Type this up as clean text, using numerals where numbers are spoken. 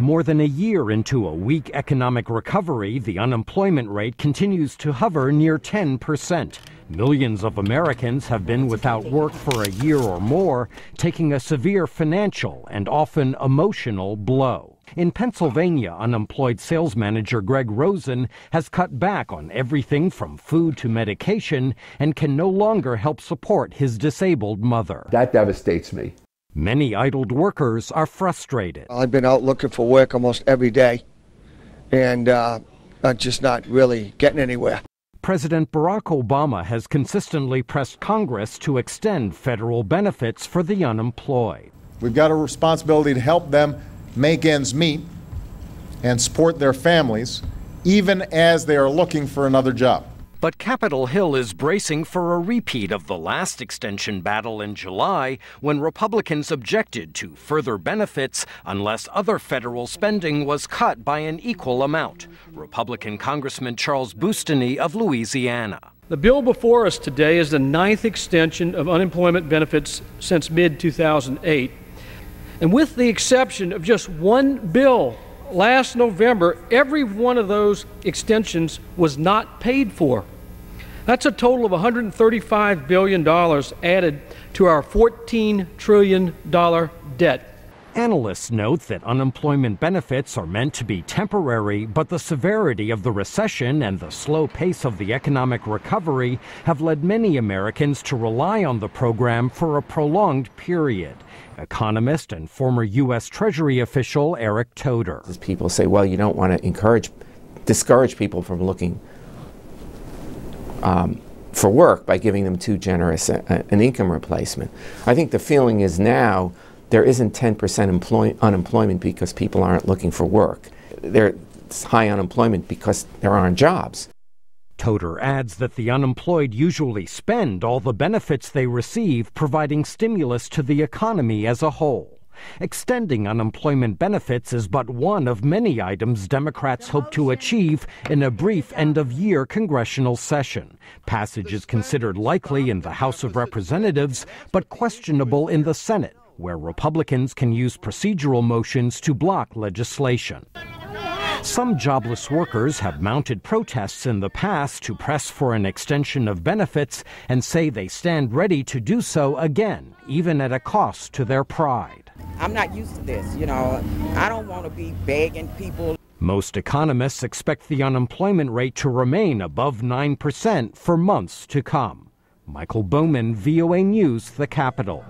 More than a year into a weak economic recovery, the unemployment rate continues to hover near 10%. Millions of Americans have been without work for a year or more, taking a severe financial and often emotional blow. In Pennsylvania, unemployed sales manager Greg Rosen has cut back on everything from food to medication and can no longer help support his disabled mother. That devastates me. Many idled workers are frustrated. I've been out looking for work almost every day, and I'm just not really getting anywhere. President Barack Obama has consistently pressed Congress to extend federal benefits for the unemployed. We've got a responsibility to help them make ends meet and support their families, even as they are looking for another job. But Capitol Hill is bracing for a repeat of the last extension battle in July, when Republicans objected to further benefits unless other federal spending was cut by an equal amount. Republican Congressman Charles Boustany of Louisiana. The bill before us today is the 9th extension of unemployment benefits since mid-2008. And with the exception of just one bill last November, every one of those extensions was not paid for. That's a total of $135 billion added to our $14 trillion debt. Analysts note that unemployment benefits are meant to be temporary, but the severity of the recession and the slow pace of the economic recovery have led many Americans to rely on the program for a prolonged period. Economist and former U.S. Treasury official Eric Toder. People say, well, you don't want to discourage people from looking for work by giving them too generous an income replacement. I think the feeling is now there isn't 10% unemployment because people aren't looking for work. There's high unemployment because there aren't jobs. Toder adds that the unemployed usually spend all the benefits they receive, providing stimulus to the economy as a whole. Extending unemployment benefits is but one of many items Democrats hope to achieve in a brief end-of-year congressional session. Passage is considered likely in the House of Representatives, but questionable in the Senate, where Republicans can use procedural motions to block legislation. Some jobless workers have mounted protests in the past to press for an extension of benefits and say they stand ready to do so again, even at a cost to their pride. I'm not used to this, I don't want to be begging people. Most economists expect the unemployment rate to remain above 9% for months to come. Michael Bowman, VOA News, the Capitol.